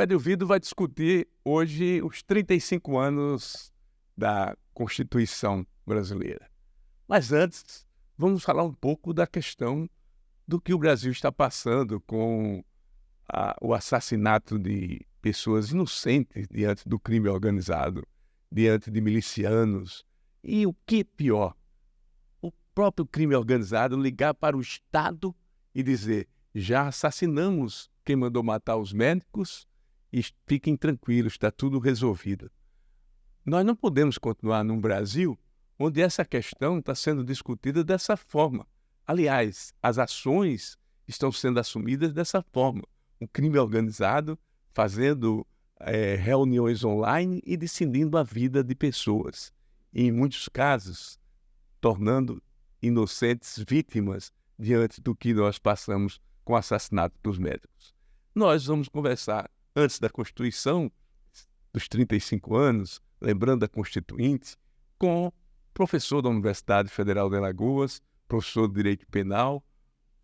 Pé de Ouvido vai discutir hoje os 35 anos da Constituição brasileira. Mas antes, vamos falar um pouco da questão do que o Brasil está passando com o assassinato de pessoas inocentes diante do crime organizado, diante de milicianos. E o que é pior, o próprio crime organizado ligar para o Estado e dizer: já assassinamos quem mandou matar os médicos e fiquem tranquilos, está tudo resolvido. Nós não podemos continuar num Brasil onde essa questão está sendo discutida dessa forma. Aliás, as ações estão sendo assumidas dessa forma. O crime organizado fazendo reuniões online e decidindo a vida de pessoas. E, em muitos casos, tornando inocentes vítimas diante do que nós passamos com o assassinato dos médicos. Nós vamos conversar antes da Constituição, dos 35 anos, lembrando a Constituinte, com o professor da Universidade Federal de Alagoas, professor de Direito Penal,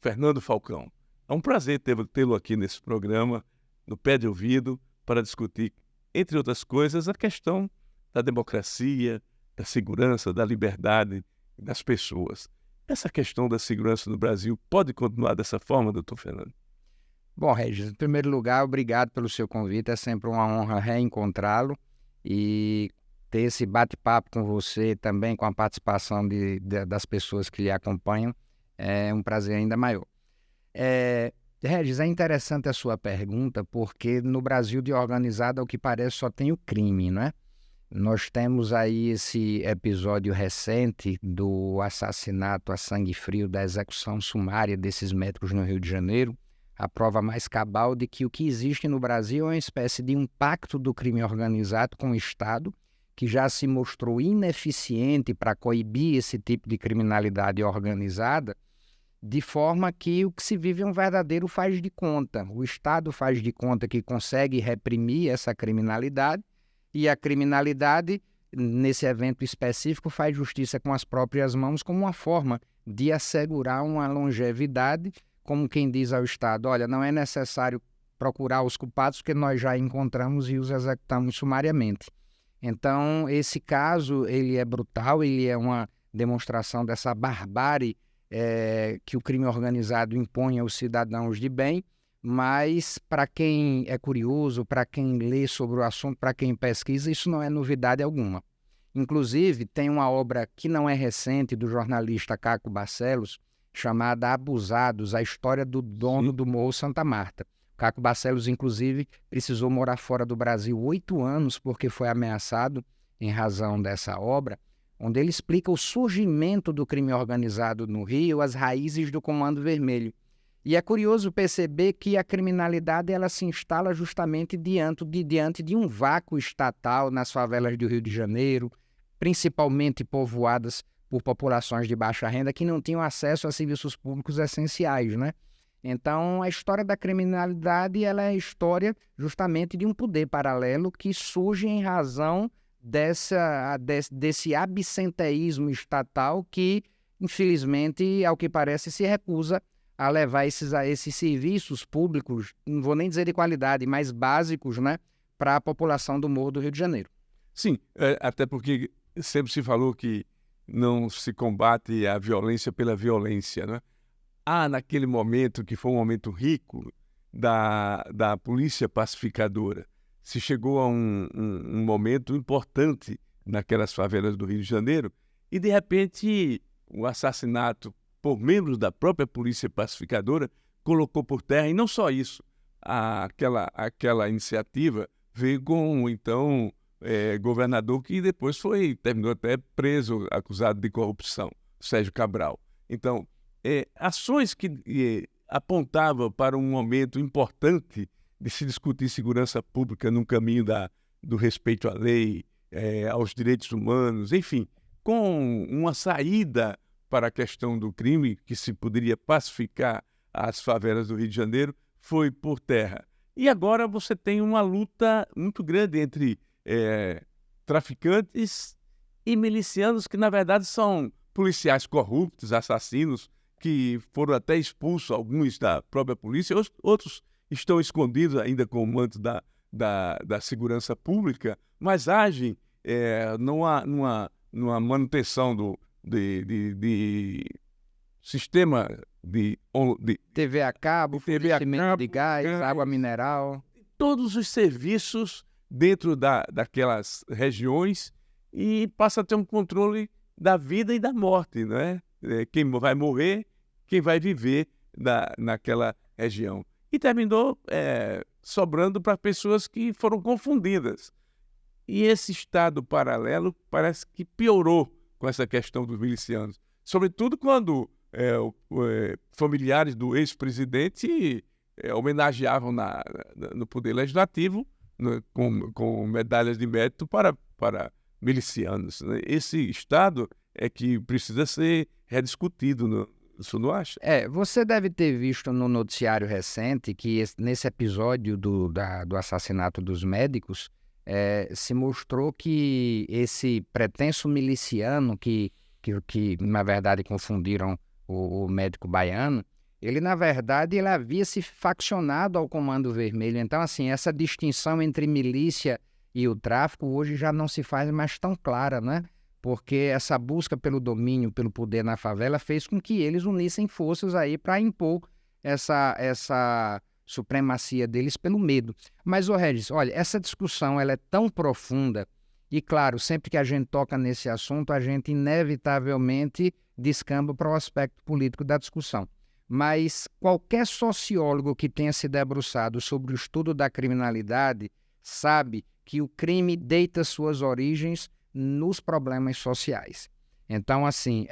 Fernando Falcão. É um prazer tê-lo aqui nesse programa, no Pé de Ouvido, para discutir, entre outras coisas, a questão da democracia, da segurança, da liberdade das pessoas. Essa questão da segurança no Brasil pode continuar dessa forma, doutor Fernando? Bom, Regis, em primeiro lugar, obrigado pelo seu convite. É sempre uma honra reencontrá-lo e ter esse bate-papo com você também, com a participação das pessoas que lhe acompanham. É um prazer ainda maior. Regis, é interessante a sua pergunta, porque no Brasil de organizado, ao que parece, só tem o crime, não é? Nós temos aí esse episódio recente do assassinato a sangue frio, da execução sumária desses médicos no Rio de Janeiro, a prova mais cabal de que o que existe no Brasil é uma espécie de um pacto do crime organizado com o Estado, que já se mostrou ineficiente para coibir esse tipo de criminalidade organizada, de forma que o que se vive é um verdadeiro faz de conta. O Estado faz de conta que consegue reprimir essa criminalidade, e a criminalidade, nesse evento específico, faz justiça com as próprias mãos como uma forma de assegurar uma longevidade, como quem diz ao Estado: olha, não é necessário procurar os culpados porque nós já encontramos e os executamos sumariamente. Então, esse caso, ele é brutal, ele é uma demonstração dessa barbárie que o crime organizado impõe aos cidadãos de bem, mas para quem é curioso, para quem lê sobre o assunto, para quem pesquisa, isso não é novidade alguma. Inclusive, tem uma obra que não é recente, do jornalista Caco Barcelos, chamada Abusados, a história do dono do Morro Santa Marta. Caco Barcelos, inclusive, precisou morar fora do Brasil 8 anos porque foi ameaçado em razão dessa obra, onde ele explica o surgimento do crime organizado no Rio, as raízes do Comando Vermelho. E é curioso perceber que a criminalidade ela se instala justamente diante de um vácuo estatal nas favelas do Rio de Janeiro, principalmente povoadas por populações de baixa renda que não tinham acesso a serviços públicos essenciais, né? Então, a história da criminalidade ela é a história justamente de um poder paralelo que surge em razão desse absenteísmo estatal que, infelizmente, ao que parece, se recusa a levar esses serviços públicos, não vou nem dizer de qualidade, mas básicos, né, para a população do Morro do Rio de Janeiro. Sim, até porque sempre se falou que não se combate a violência pela violência, né? Naquele momento, que foi um momento rico da polícia pacificadora, se chegou a um momento importante naquelas favelas do Rio de Janeiro e, de repente, o assassinato por membros da própria polícia pacificadora colocou por terra, e não só isso, aquela iniciativa veio com, então, governador que depois terminou até preso, acusado de corrupção, Sérgio Cabral. Então, ações que apontavam para um momento importante de se discutir segurança pública num caminho do respeito à lei, aos direitos humanos, enfim, com uma saída para a questão do crime, que se poderia pacificar as favelas do Rio de Janeiro, foi por terra. E agora você tem uma luta muito grande entre traficantes e milicianos que, na verdade, são policiais corruptos, assassinos, que foram até expulsos, alguns da própria polícia, outros estão escondidos ainda com o manto da segurança pública, mas agem numa manutenção de sistema de TV a cabo, TV a fornecimento cabo, de gás, água mineral. todos os serviços dentro daquelas regiões e passa a ter um controle da vida e da morte, né? Quem vai morrer, quem vai viver naquela região. E terminou sobrando para pessoas que foram confundidas. E esse estado paralelo parece que piorou com essa questão dos milicianos. Sobretudo quando familiares do ex-presidente homenageavam no Poder Legislativo com medalhas de mérito para milicianos, né? Esse estado é que precisa ser rediscutido, você não acha? Você deve ter visto no noticiário recente que nesse episódio do assassinato dos médicos, se mostrou que esse pretenso miliciano que na verdade confundiram o médico baiano, ele na verdade ele havia se faccionado ao Comando Vermelho. Então, assim, essa distinção entre milícia e o tráfico hoje já não se faz mais tão clara, né? Porque essa busca pelo domínio, pelo poder na favela fez com que eles unissem forças aí para impor essa supremacia deles pelo medo. Mas, Regis, olha, essa discussão ela é tão profunda e, claro, sempre que a gente toca nesse assunto, a gente inevitavelmente descamba para o aspecto político da discussão. Mas qualquer sociólogo que tenha se debruçado sobre o estudo da criminalidade sabe que o crime deita suas origens nos problemas sociais. Então, assim,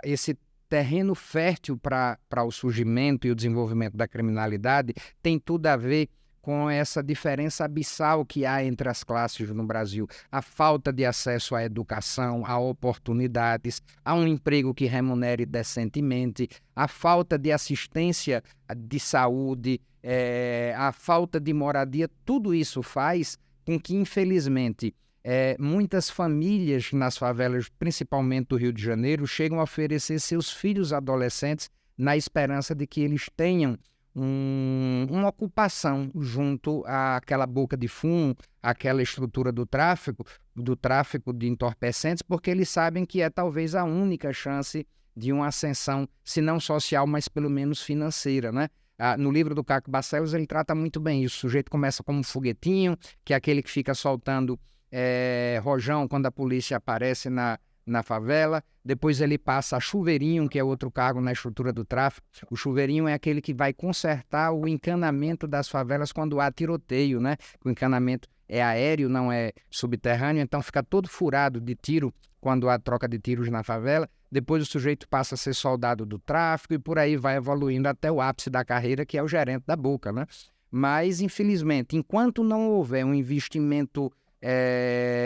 esse terreno fértil para o surgimento e o desenvolvimento da criminalidade tem tudo a ver com essa diferença abissal que há entre as classes no Brasil. A falta de acesso à educação, a oportunidades, a um emprego que remunere decentemente, a falta de assistência de saúde, a falta de moradia, tudo isso faz com que, infelizmente, muitas famílias nas favelas, principalmente do Rio de Janeiro, chegam a oferecer seus filhos adolescentes na esperança de que eles tenham uma ocupação junto àquela boca de fumo, àquela estrutura do tráfico de entorpecentes, porque eles sabem que é talvez a única chance de uma ascensão, se não social, mas pelo menos financeira, né? No livro do Caco Barcelos ele trata muito bem isso. O sujeito começa como um foguetinho, que é aquele que fica soltando rojão quando a polícia aparece na favela. Depois ele passa a chuveirinho, que é outro cargo na estrutura do tráfico. O chuveirinho é aquele que vai consertar o encanamento das favelas quando há tiroteio, né? O encanamento é aéreo, não é subterrâneo, então fica todo furado de tiro quando há troca de tiros na favela. Depois o sujeito passa a ser soldado do tráfico e por aí vai evoluindo até o ápice da carreira, que é o gerente da boca, né? Mas, infelizmente, enquanto não houver um investimento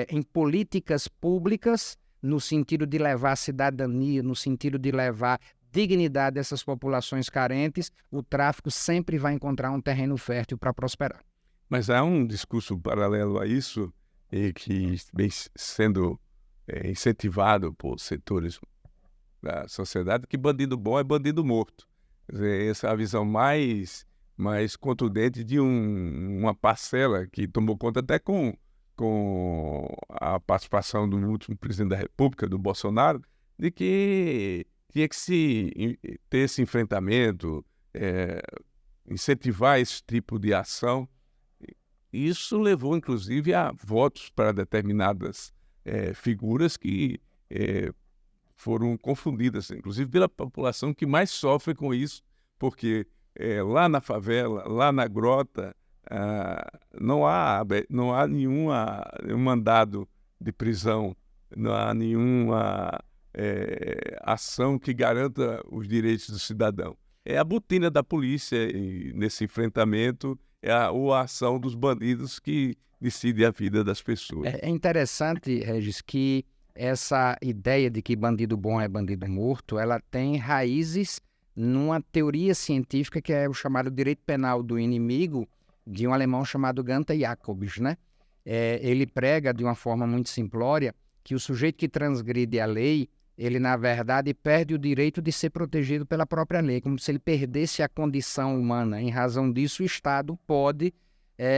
em políticas públicas, no sentido de levar cidadania, no sentido de levar dignidade a essas populações carentes, o tráfico sempre vai encontrar um terreno fértil para prosperar. Mas há um discurso paralelo a isso, que vem sendo incentivado por setores da sociedade, que bandido bom é bandido morto. Quer dizer, essa é a visão mais contundente de uma parcela que tomou conta até com a participação do último presidente da República, do Bolsonaro, de que tinha que ter esse enfrentamento, incentivar esse tipo de ação. Isso levou, inclusive, a votos para determinadas figuras que foram confundidas, inclusive pela população que mais sofre com isso, porque lá na favela, lá na grota, não há nenhum mandado de prisão, não há nenhuma ação que garanta os direitos do cidadão. É a botina da polícia nesse enfrentamento, a ação dos bandidos que decide a vida das pessoas. É interessante, Regis, que essa ideia de que bandido bom é bandido morto, ela tem raízes numa teoria científica que é o chamado direito penal do inimigo, de um alemão chamado Gunther Jacobs, né? Ele prega de uma forma muito simplória que o sujeito que transgride a lei, ele na verdade perde o direito de ser protegido pela própria lei, como se ele perdesse a condição humana. Em razão disso, o Estado pode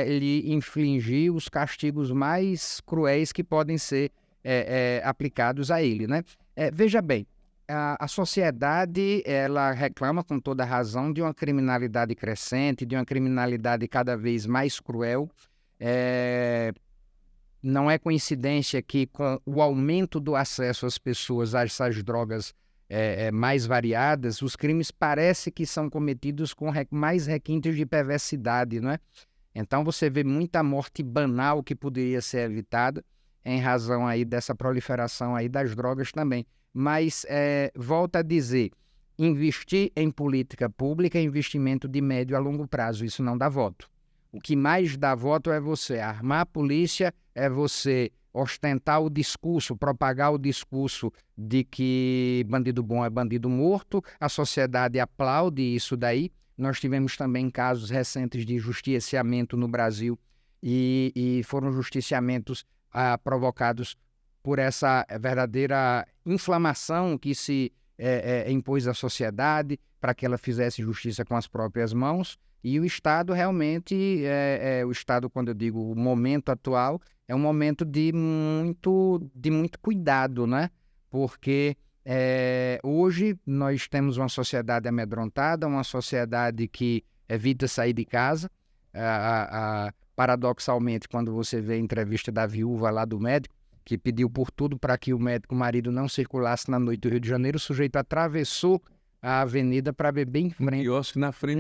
lhe infligir os castigos mais cruéis que podem ser aplicados a ele, né? Veja bem, a sociedade ela reclama com toda razão de uma criminalidade crescente, de uma criminalidade cada vez mais cruel. Não é coincidência que com o aumento do acesso às pessoas a essas drogas mais variadas, os crimes parece que são cometidos com mais requintes de perversidade, não é? Então você vê muita morte banal que poderia ser evitada em razão aí dessa proliferação aí das drogas também. Mas, volto a dizer, investir em política pública é investimento de médio a longo prazo, isso não dá voto. O que mais dá voto é você armar a polícia, é você ostentar o discurso, propagar o discurso de que bandido bom é bandido morto, a sociedade aplaude isso daí. Nós tivemos também casos recentes de justiciamento no Brasil e foram justiciamentos provocados por essa verdadeira inflamação que se impôs à sociedade para que ela fizesse justiça com as próprias mãos. E o Estado realmente, o Estado, quando eu digo o momento atual, é um momento de muito cuidado, né? Porque hoje nós temos uma sociedade amedrontada, uma sociedade que evita sair de casa. Paradoxalmente, quando você vê a entrevista da viúva lá do médico, que pediu por tudo para que o marido não circulasse na noite do Rio de Janeiro, o sujeito atravessou a avenida para beber em frente. Um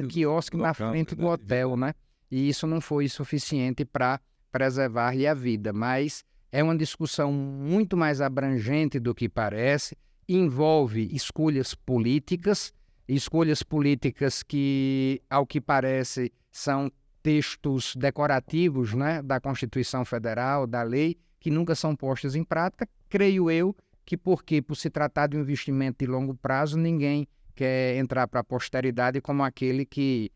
quiosque na frente Do hotel, né? E isso não foi suficiente para preservar-lhe a vida. Mas é uma discussão muito mais abrangente do que parece, envolve escolhas políticas que, ao que parece, são textos decorativos, né, da Constituição Federal, da lei, que nunca são postas em prática. Creio eu que por se tratar de um investimento de longo prazo, ninguém quer entrar para a posteridade como aquele que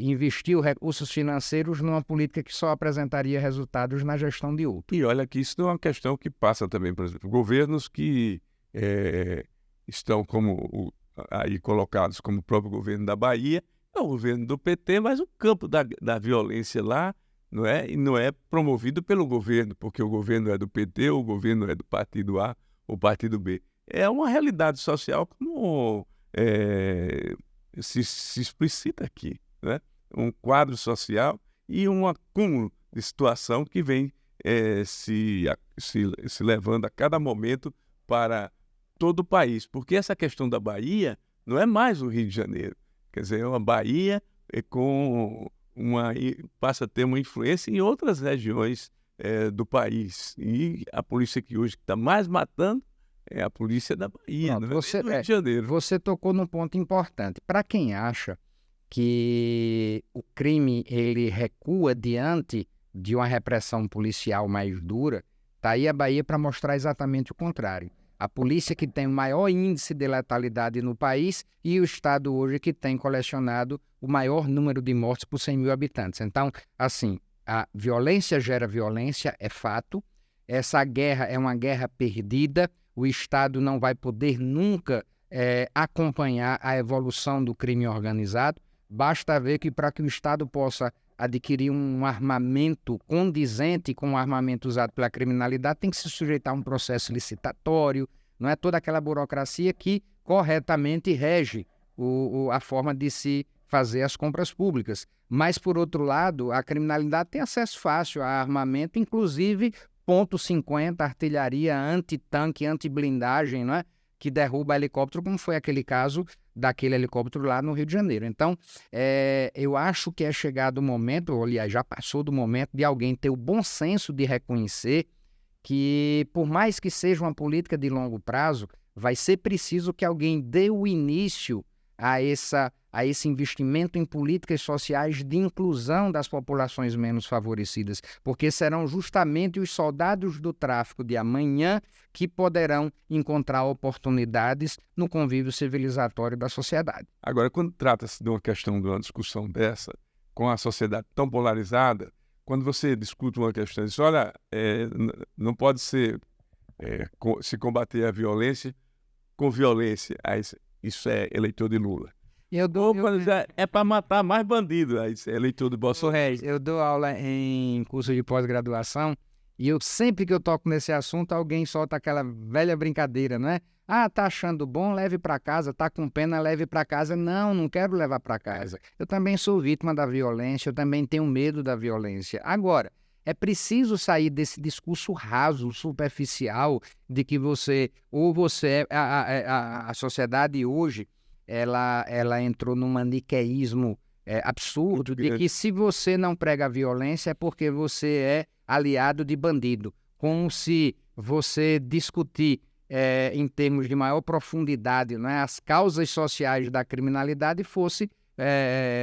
investiu recursos financeiros numa política que só apresentaria resultados na gestão de outro. E olha que isso não é uma questão que passa também, por exemplo, governos que estão aí colocados como o próprio governo da Bahia, é o governo do PT, mas o campo da violência lá não é promovido pelo governo, porque o governo é do PT, o governo é do partido A ou partido B. É uma realidade social como se explicita aqui, né? Um quadro social e um acúmulo de situação que vem se levando a cada momento para todo o país. Porque essa questão da Bahia não é mais o Rio de Janeiro. Quer dizer, é uma Bahia passa a ter uma influência em outras regiões do país. E a polícia que hoje está mais matando é a polícia da Bahia, não é do Rio de Janeiro. Você tocou num ponto importante. Para quem acha que o crime ele recua diante de uma repressão policial mais dura, está aí a Bahia para mostrar exatamente o contrário. A polícia que tem o maior índice de letalidade no país e o estado hoje que tem colecionado o maior número de mortes por 100 mil habitantes. Então, assim, a violência gera violência, é fato. Essa guerra é uma guerra perdida. O Estado não vai poder nunca acompanhar a evolução do crime organizado. Basta ver que para que o Estado possa adquirir um armamento condizente com o armamento usado pela criminalidade, tem que se sujeitar a um processo licitatório, não é toda aquela burocracia que corretamente rege a forma de se fazer as compras públicas. Mas, por outro lado, a criminalidade tem acesso fácil a armamento, inclusive .50, artilharia anti-tanque, anti-blindagem, não é? Que derruba helicóptero, como foi aquele caso daquele helicóptero lá no Rio de Janeiro. Então, eu acho que é chegado o momento, aliás, já passou do momento de alguém ter o bom senso de reconhecer que, por mais que seja uma política de longo prazo, vai ser preciso que alguém dê o início a esse investimento em políticas sociais de inclusão das populações menos favorecidas, porque serão justamente os soldados do tráfico de amanhã que poderão encontrar oportunidades no convívio civilizatório da sociedade. Agora, quando trata-se de uma questão, de uma discussão dessa, com a sociedade tão polarizada, quando você discute uma questão e diz, olha, não pode se combater a violência com violência, isso é eleitor de Lula. Opa, é para matar mais bandido, aí é eleitor do Bolsonaro. Eu dou aula em curso de pós-graduação e sempre que eu toco nesse assunto, alguém solta aquela velha brincadeira, não é? Ah, tá achando bom, leve para casa, tá com pena, leve para casa. Não, não quero levar para casa. Eu também sou vítima da violência, eu também tenho medo da violência. Agora, é preciso sair desse discurso raso, superficial, de que a sociedade hoje, ela entrou num maniqueísmo absurdo de que se você não prega a violência é porque você é aliado de bandido. Como se você discutir em termos de maior profundidade, né, as causas sociais da criminalidade fosse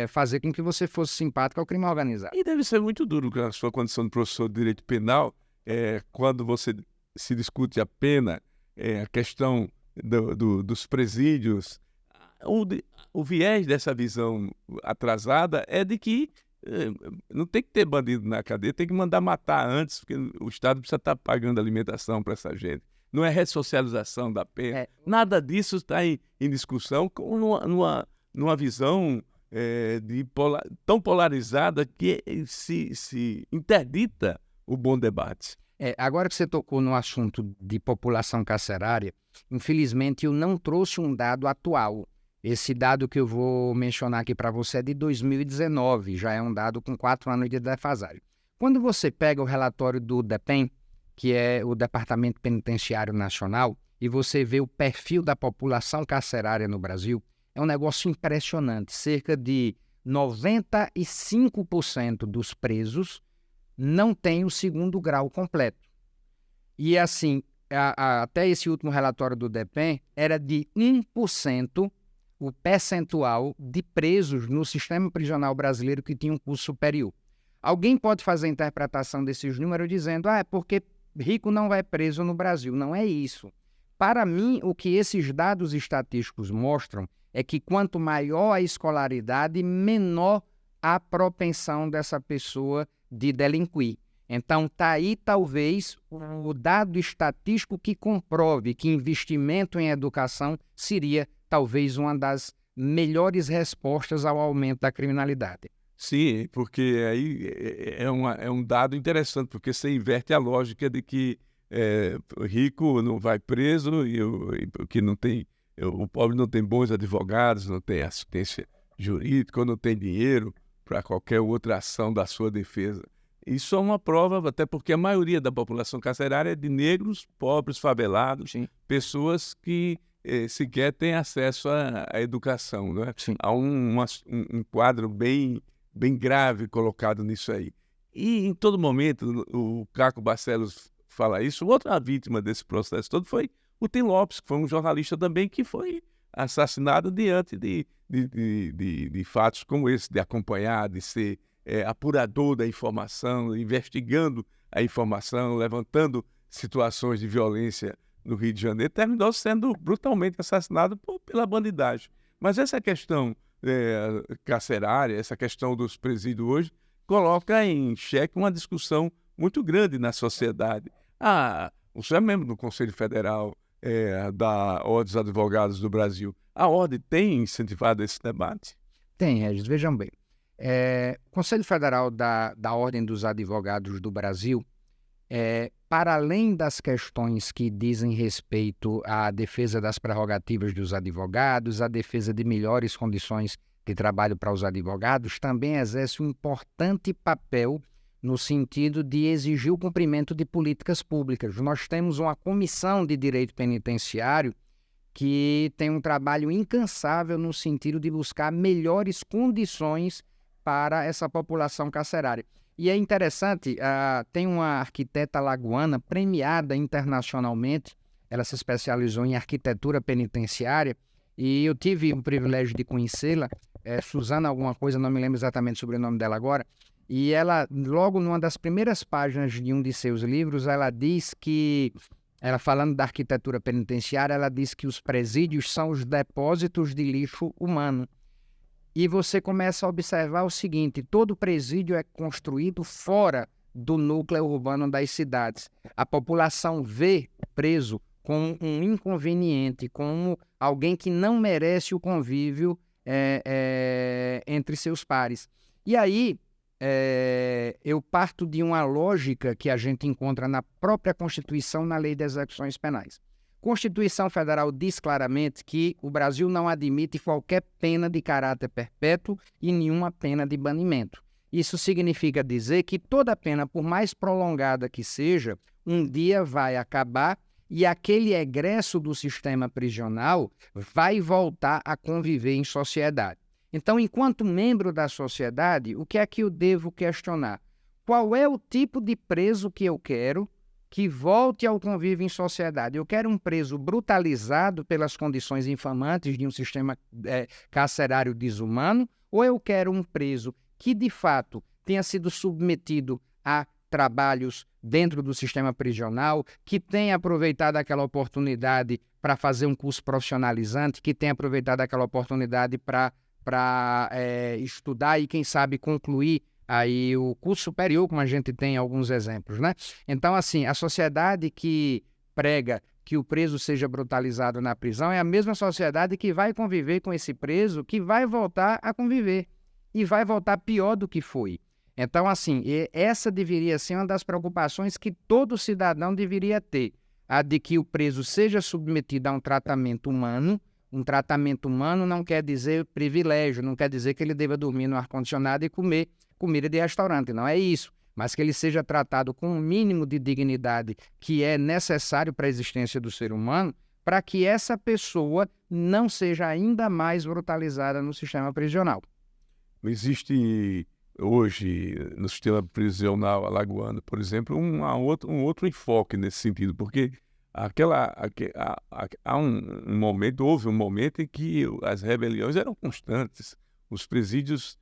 fazer com que você fosse simpático ao crime organizado. E deve ser muito duro na sua condição de professor de direito penal, quando você se discute a pena, a questão dos presídios. O viés dessa visão atrasada é de que não tem que ter bandido na cadeia, tem que mandar matar antes, porque o Estado precisa estar pagando alimentação para essa gente. Não é ressocialização da pena. Nada disso está em discussão numa visão tão polarizada que se interdita o bom debate. Agora que você tocou no assunto de população carcerária, infelizmente eu não trouxe um dado atual. Esse dado que eu vou mencionar aqui para você é de 2019, já é um dado com 4 anos de defasagem. Quando você pega o relatório do DEPEN, que é o Departamento Penitenciário Nacional, e você vê o perfil da população carcerária no Brasil, é um negócio impressionante. Cerca de 95% dos presos não têm o 2º grau completo. E assim, até esse último relatório do DEPEN, era de 1% o percentual de presos no sistema prisional brasileiro que tinham um curso superior. Alguém pode fazer a interpretação desses números dizendo, é porque rico não vai preso no Brasil. Não é isso. Para mim, o que esses dados estatísticos mostram é que quanto maior a escolaridade, menor a propensão dessa pessoa de delinquir. Então, está aí talvez o dado estatístico que comprove que investimento em educação seria talvez uma das melhores respostas ao aumento da criminalidade. Sim, porque aí é um dado interessante, porque você inverte a lógica de que rico não vai preso e o pobre não tem bons advogados, não tem assistência jurídica, não tem dinheiro para qualquer outra ação da sua defesa. Isso é uma prova, até porque a maioria da população carcerária é de negros, pobres, favelados, sim, pessoas que sequer têm acesso à educação, né? Há um quadro bem grave colocado nisso aí. E em todo momento, o Caco Barcelos fala isso, outra vítima desse processo todo foi o Tim Lopes, que foi um jornalista também que foi assassinado diante de fatos como esse, de acompanhar, de ser apurador da informação, investigando a informação, levantando situações de violência no Rio de Janeiro, terminou sendo brutalmente assassinado pela bandidagem. Mas essa questão carcerária, essa questão dos presídios hoje, coloca em xeque uma discussão muito grande na sociedade. O senhor é membro do Conselho Federal da Ordem dos Advogados do Brasil. A Ordem tem incentivado esse debate? Tem, Regis. Vejam bem. O Conselho Federal da Ordem dos Advogados do Brasil, para além das questões que dizem respeito à defesa das prerrogativas dos advogados, à defesa de melhores condições de trabalho para os advogados, também exerce um importante papel no sentido de exigir o cumprimento de políticas públicas. Nós temos uma comissão de direito penitenciário que tem um trabalho incansável no sentido de buscar melhores condições para essa população carcerária. E é interessante, tem uma arquiteta alagoana premiada internacionalmente, ela se especializou em arquitetura penitenciária, e eu tive o privilégio de conhecê-la, Suzana alguma coisa, não me lembro exatamente sobre o nome dela agora, e ela, logo numa das primeiras páginas de um de seus livros, ela diz que, ela falando da arquitetura penitenciária, ela diz que os presídios são os depósitos de lixo humano. E você começa a observar o seguinte, todo presídio é construído fora do núcleo urbano das cidades. A população vê preso como um inconveniente, como alguém que não merece o convívio entre seus pares. E aí, eu parto de uma lógica que a gente encontra na própria Constituição, na Lei das Execuções Penais. A Constituição Federal diz claramente que o Brasil não admite qualquer pena de caráter perpétuo e nenhuma pena de banimento. Isso significa dizer que toda pena, por mais prolongada que seja, um dia vai acabar e aquele egresso do sistema prisional vai voltar a conviver em sociedade. Então, enquanto membro da sociedade, o que é que eu devo questionar? Qual é o tipo de preso que eu quero que volte ao convívio em sociedade? Eu quero um preso brutalizado pelas condições infamantes de um sistema carcerário desumano, ou eu quero um preso que, de fato, tenha sido submetido a trabalhos dentro do sistema prisional, que tenha aproveitado aquela oportunidade para fazer um curso profissionalizante, que tenha aproveitado aquela oportunidade para estudar e, quem sabe, concluir aí o curso superior, como a gente tem alguns exemplos, né? Então, assim, a sociedade que prega que o preso seja brutalizado na prisão é a mesma sociedade que vai conviver com esse preso, que vai voltar a conviver e vai voltar pior do que foi. Então, assim, essa deveria ser uma das preocupações que todo cidadão deveria ter, a de que o preso seja submetido a um tratamento humano. Um tratamento humano não quer dizer privilégio, não quer dizer que ele deva dormir no ar-condicionado e comer comida de restaurante, não é isso. Mas que ele seja tratado com o mínimo de dignidade que é necessário para a existência do ser humano, para que essa pessoa não seja ainda mais brutalizada no sistema prisional. Existe hoje, no sistema prisional alagoano, por exemplo, um outro enfoque nesse sentido, porque houve um momento em que as rebeliões eram constantes, os presídios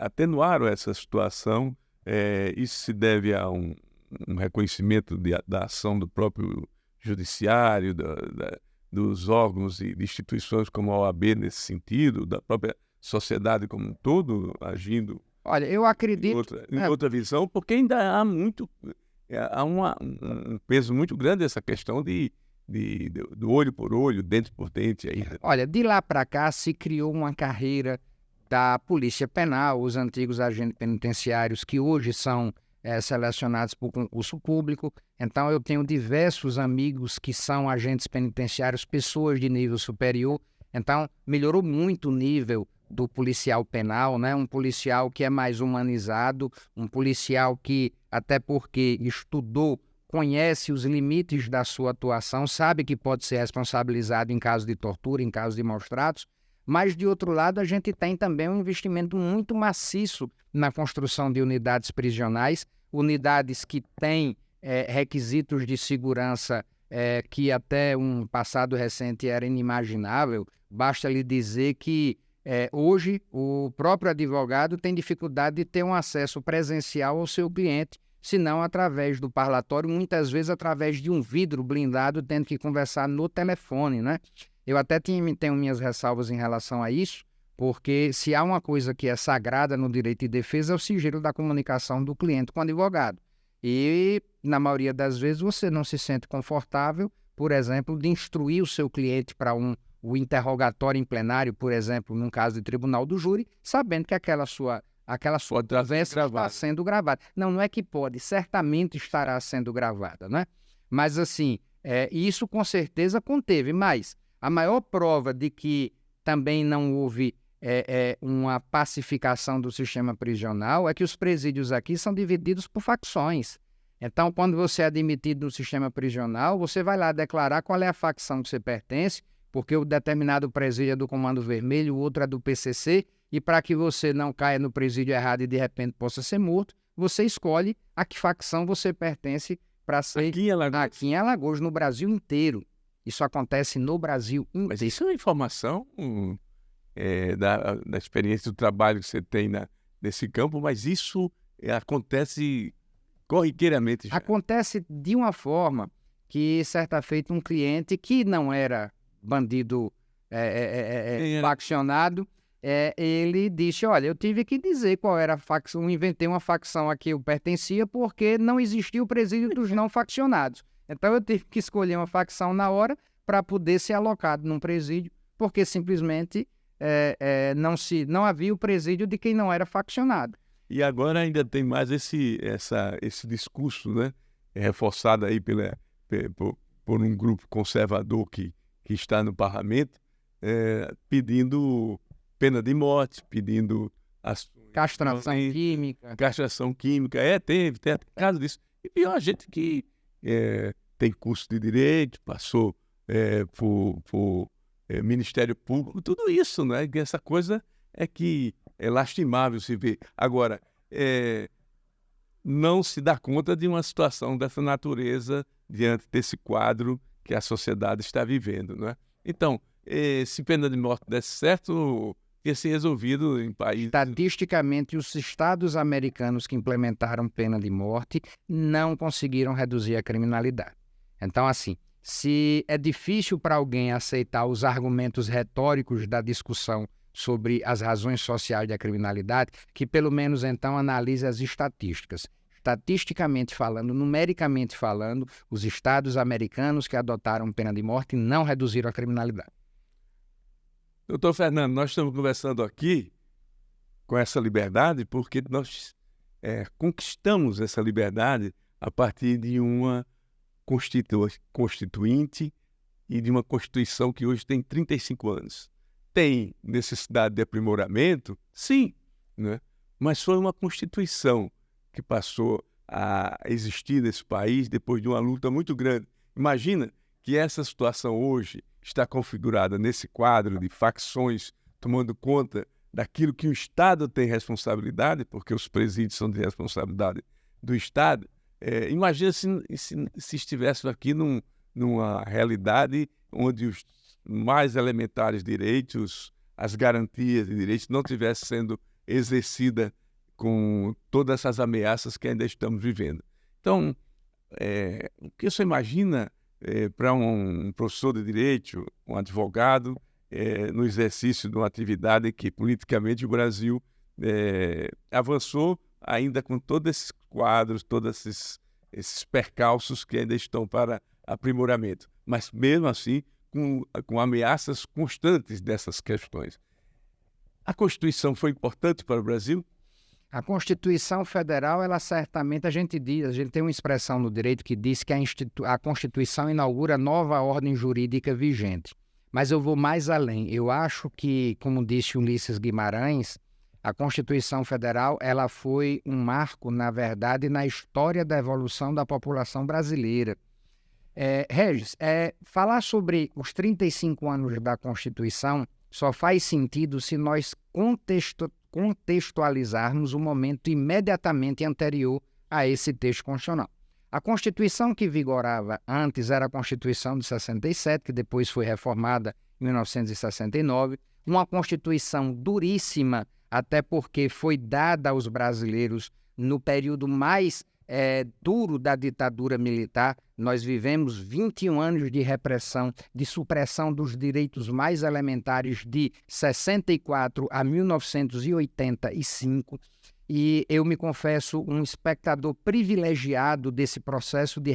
atenuaram essa situação. Isso se deve a um reconhecimento da ação do próprio judiciário, dos órgãos e de instituições como a OAB nesse sentido, da própria sociedade como um todo agindo. Olha, eu acredito em outra visão, porque ainda há um peso muito grande essa questão do olho por olho, dente por dente. Olha, de lá para cá se criou uma carreira da Polícia Penal, os antigos agentes penitenciários que hoje são selecionados por concurso público. Então, eu tenho diversos amigos que são agentes penitenciários, pessoas de nível superior. Então, melhorou muito o nível do policial penal, né? Um policial que é mais humanizado, um policial que, até porque estudou, conhece os limites da sua atuação, sabe que pode ser responsabilizado em caso de tortura, em caso de maus-tratos. Mas, de outro lado, a gente tem também um investimento muito maciço na construção de unidades prisionais, unidades que têm requisitos de segurança que até um passado recente era inimaginável. Basta lhe dizer que hoje o próprio advogado tem dificuldade de ter um acesso presencial ao seu cliente, senão através do parlatório, muitas vezes através de um vidro blindado, tendo que conversar no telefone, né? Eu até tenho minhas ressalvas em relação a isso, porque se há uma coisa que é sagrada no direito de defesa é o sigilo da comunicação do cliente com o advogado. E, na maioria das vezes, você não se sente confortável, por exemplo, de instruir o seu cliente para o interrogatório em plenário, por exemplo, num caso de tribunal do júri, sabendo que aquela sua conversa está sendo gravada. Não é que pode, certamente estará sendo gravada, né? Mas, assim, isso com certeza conteve, mas a maior prova de que também não houve uma pacificação do sistema prisional é que os presídios aqui são divididos por facções. Então, quando você é admitido no sistema prisional, você vai lá declarar qual é a facção que você pertence, porque o determinado presídio é do Comando Vermelho, o outro é do PCC, e para que você não caia no presídio errado e de repente possa ser morto, você escolhe a que facção você pertence para ser aqui em Alagoas, no Brasil inteiro. Isso acontece no Brasil inteiro. Mas isso é uma informação da experiência do trabalho que você tem nesse campo, mas isso acontece corriqueiramente já. Acontece de uma forma que, certa feita, um cliente que não era bandido faccionado, ele disse, olha, eu tive que dizer qual era a facção, inventei uma facção a que eu pertencia porque não existia o presídio dos não faccionados. Então eu tive que escolher uma facção na hora para poder ser alocado num presídio, porque simplesmente não havia o presídio de quem não era faccionado. E agora ainda tem mais esse discurso, né, reforçado aí por um grupo conservador que está no parlamento, pedindo pena de morte, pedindo castração química. Castração química, teve caso disso. E pior, a gente que tem curso de direito, passou por Ministério Público, tudo isso, né? E essa coisa que é lastimável se ver. Agora, não se dá conta de uma situação dessa natureza diante desse quadro que a sociedade está vivendo, né? Então, se pena de morte desse certo, ia ser resolvido em países... Estatisticamente, os estados americanos que implementaram pena de morte não conseguiram reduzir a criminalidade. Então, assim, se é difícil para alguém aceitar os argumentos retóricos da discussão sobre as razões sociais da criminalidade, que pelo menos então analise as estatísticas. Estatisticamente falando, numericamente falando, os estados americanos que adotaram pena de morte não reduziram a criminalidade. Doutor Fernando, nós estamos conversando aqui com essa liberdade porque nós conquistamos essa liberdade a partir de uma constituinte e de uma Constituição que hoje tem 35 anos. Tem necessidade de aprimoramento? Sim, né? Mas foi uma Constituição que passou a existir nesse país depois de uma luta muito grande. Imagina que essa situação hoje está configurada nesse quadro de facções tomando conta daquilo que o Estado tem responsabilidade, porque os presídios são de responsabilidade do Estado. Imagina se estivéssemos aqui numa realidade onde os mais elementares direitos, as garantias de direitos não estivessem sendo exercidas com todas essas ameaças que ainda estamos vivendo. Então, o que você imagina para um professor de direito, um advogado, no exercício de uma atividade que politicamente o Brasil avançou ainda com todos esses quadros, todos esses percalços que ainda estão para aprimoramento, mas mesmo assim com ameaças constantes dessas questões. A Constituição foi importante para o Brasil? A Constituição Federal, ela certamente, a gente tem uma expressão no direito que diz que a Constituição inaugura nova ordem jurídica vigente. Mas eu vou mais além. Eu acho que, como disse Ulisses Guimarães, a Constituição Federal ela foi um marco, na verdade, na história da evolução da população brasileira. Regis, falar sobre os 35 anos da Constituição só faz sentido se nós contextualizarmos o momento imediatamente anterior a esse texto constitucional. A Constituição que vigorava antes era a Constituição de 67, que depois foi reformada em 1969, uma Constituição duríssima, até porque foi dada aos brasileiros no período mais duro da ditadura militar. Nós vivemos 21 anos de repressão, de supressão dos direitos mais elementares de 64 a 1985. E eu me confesso um espectador privilegiado desse processo de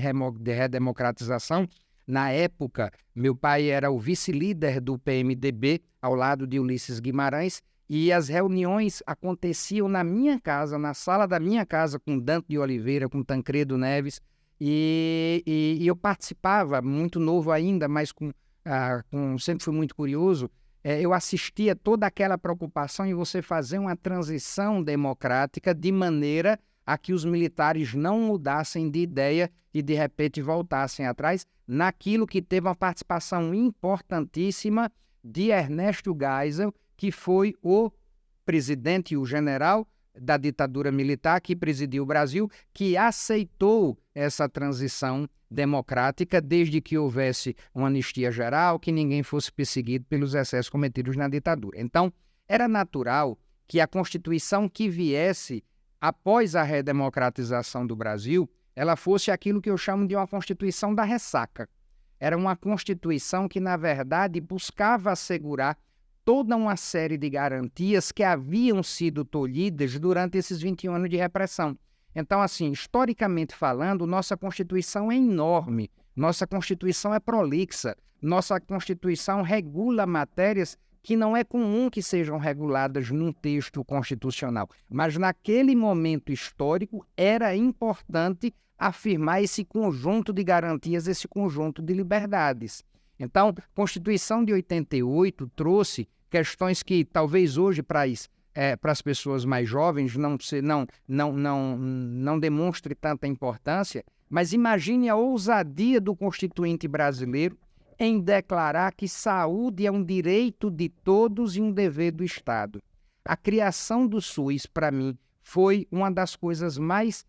redemocratização. Na época, meu pai era o vice-líder do PMDB, ao lado de Ulisses Guimarães, e as reuniões aconteciam na minha casa, na sala da minha casa, com Dante de Oliveira, com Tancredo Neves, e eu participava, muito novo ainda, mas sempre fui muito curioso. Eu assistia toda aquela preocupação em você fazer uma transição democrática de maneira a que os militares não mudassem de ideia e, de repente, voltassem atrás naquilo que teve uma participação importantíssima de Ernesto Geisel, que foi o presidente e o general da ditadura militar que presidiu o Brasil, que aceitou essa transição democrática desde que houvesse uma anistia geral, que ninguém fosse perseguido pelos excessos cometidos na ditadura. Então, era natural que a Constituição que viesse após a redemocratização do Brasil, ela fosse aquilo que eu chamo de uma Constituição da ressaca. Era uma Constituição que, na verdade, buscava assegurar toda uma série de garantias que haviam sido tolhidas durante esses 21 anos de repressão. Então, assim, historicamente falando, nossa Constituição é enorme, nossa Constituição é prolixa, nossa Constituição regula matérias que não é comum que sejam reguladas num texto constitucional. Mas naquele momento histórico era importante afirmar esse conjunto de garantias, esse conjunto de liberdades. Então, a Constituição de 88 trouxe questões que talvez hoje para as pessoas mais jovens não demonstre tanta importância, mas imagine a ousadia do Constituinte brasileiro em declarar que saúde é um direito de todos e um dever do Estado. A criação do SUS, para mim, foi uma das coisas mais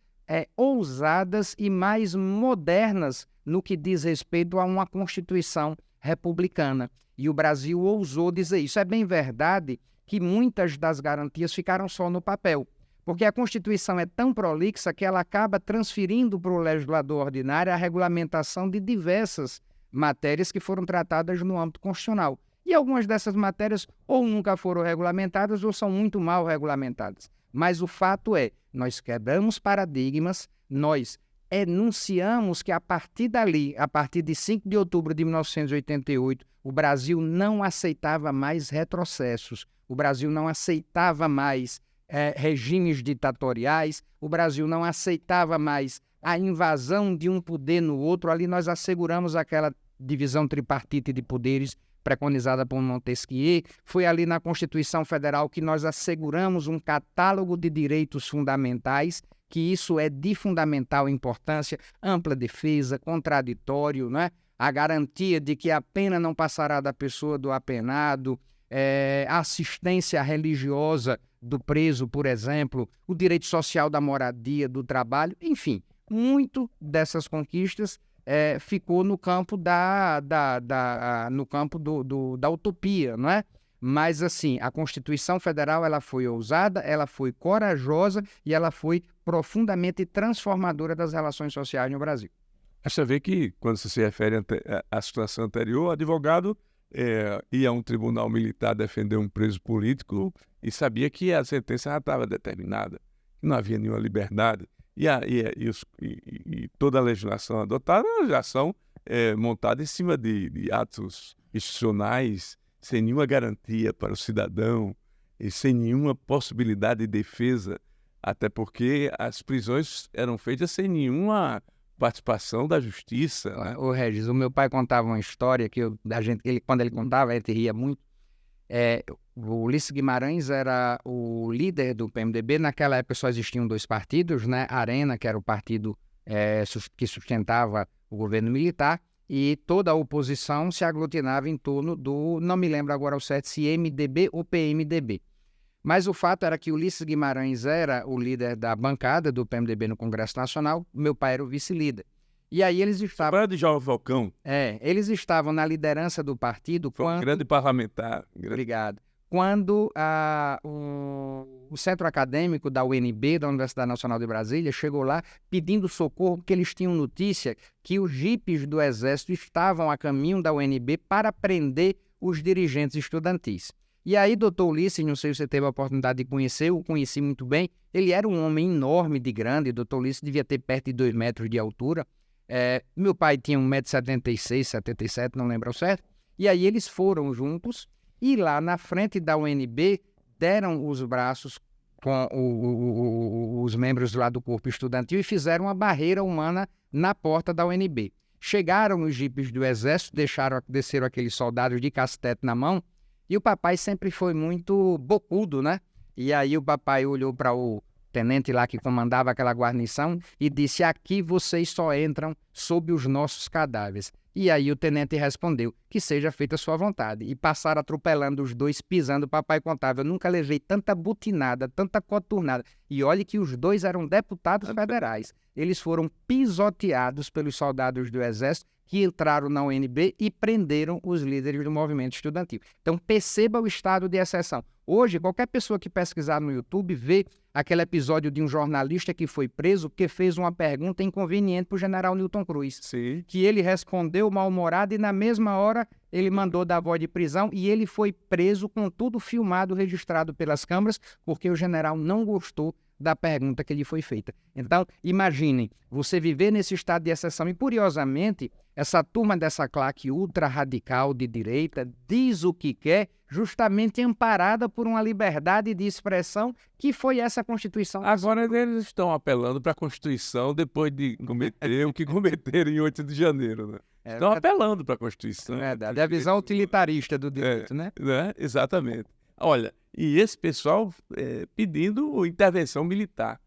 ousadas e mais modernas no que diz respeito a uma Constituição republicana. E o Brasil ousou dizer isso. É bem verdade que muitas das garantias ficaram só no papel, porque a Constituição é tão prolixa que ela acaba transferindo para o legislador ordinário a regulamentação de diversas matérias que foram tratadas no âmbito constitucional. E algumas dessas matérias ou nunca foram regulamentadas ou são muito mal regulamentadas. Mas o fato é, nós quebramos paradigmas, nós enunciamos que a partir dali, a partir de 5 de outubro de 1988, o Brasil não aceitava mais retrocessos, o Brasil não aceitava mais regimes ditatoriais, o Brasil não aceitava mais a invasão de um poder no outro. Ali nós asseguramos aquela divisão tripartite de poderes preconizada por Montesquieu. Foi ali na Constituição Federal que nós asseguramos um catálogo de direitos fundamentais, que isso é de fundamental importância, ampla defesa, contraditório, né? A garantia de que a pena não passará da pessoa do apenado, a assistência religiosa do preso, por exemplo, o direito social da moradia, do trabalho, enfim, muito dessas conquistas ficou no campo da utopia, não é? Mas, assim, a Constituição Federal ela foi ousada, ela foi corajosa e ela foi profundamente transformadora das relações sociais no Brasil. Você vê que, quando você se refere à situação anterior, o advogado ia a um tribunal militar defender um preso político e sabia que a sentença já estava determinada, que não havia nenhuma liberdade. E toda a legislação adotada é uma legislação montada em cima de atos institucionais, sem nenhuma garantia para o cidadão e sem nenhuma possibilidade de defesa, até porque as prisões eram feitas sem nenhuma participação da justiça. Né? Ô Regis, o meu pai contava uma história que quando ele contava, a gente ria muito. O Ulisses Guimarães era o líder do PMDB. Naquela época só existiam dois partidos, né? A Arena, que era o partido que sustentava o governo militar, e toda a oposição se aglutinava em torno do, não me lembro agora ao certo, se MDB ou PMDB. Mas o fato era que Ulisses Guimarães era o líder da bancada do PMDB no Congresso Nacional, meu pai era o vice-líder. E aí eles estavam... de João Falcão. Eles estavam na liderança do partido Foi um grande parlamentar. Obrigado. Quando o centro acadêmico da UNB, da Universidade Nacional de Brasília, chegou lá pedindo socorro porque eles tinham notícia que os jipes do Exército estavam a caminho da UNB para prender os dirigentes estudantis. E aí, doutor Ulisses, não sei se você teve a oportunidade de conhecer, eu o conheci muito bem, ele era um homem enorme de grande, doutor Ulisses devia ter perto de 2 metros de altura. Meu pai tinha 1,76 m, 77, não lembro ao certo. E aí eles foram juntos e lá na frente da UNB deram os braços com os membros lá do corpo estudantil e fizeram uma barreira humana na porta da UNB. Chegaram os jipes do Exército, desceram aqueles soldados de castete na mão e o papai sempre foi muito bocudo, né? E aí o papai olhou para o tenente lá que comandava aquela guarnição e disse: aqui vocês só entram sob os nossos cadáveres. E aí o tenente respondeu: que seja feita a sua vontade. E passaram atropelando os dois, pisando. O papai contava: eu nunca levei tanta butinada, tanta coturnada. E olhe que os dois eram deputados federais. Eles foram pisoteados pelos soldados do Exército que entraram na UNB e prenderam os líderes do movimento estudantil. Então perceba o estado de exceção. Hoje, qualquer pessoa que pesquisar no YouTube vê aquele episódio de um jornalista que foi preso porque fez uma pergunta inconveniente para o general Newton Cruz. Sim. Que ele respondeu mal-humorado e na mesma hora ele mandou dar voz de prisão e ele foi preso com tudo filmado, registrado pelas câmeras, porque o general não gostou da pergunta que lhe foi feita. Então, imaginem, você viver nesse estado de exceção e, curiosamente, essa turma dessa claque ultra-radical de direita diz o que quer justamente amparada por uma liberdade de expressão que foi essa Constituição. Agora eles estão apelando para a Constituição depois de cometer o que cometeram em 8 de janeiro, né? Estão apelando para a Constituição. É verdade, é a visão utilitarista do direito, né? Exatamente. Olha, e esse pessoal pedindo intervenção militar.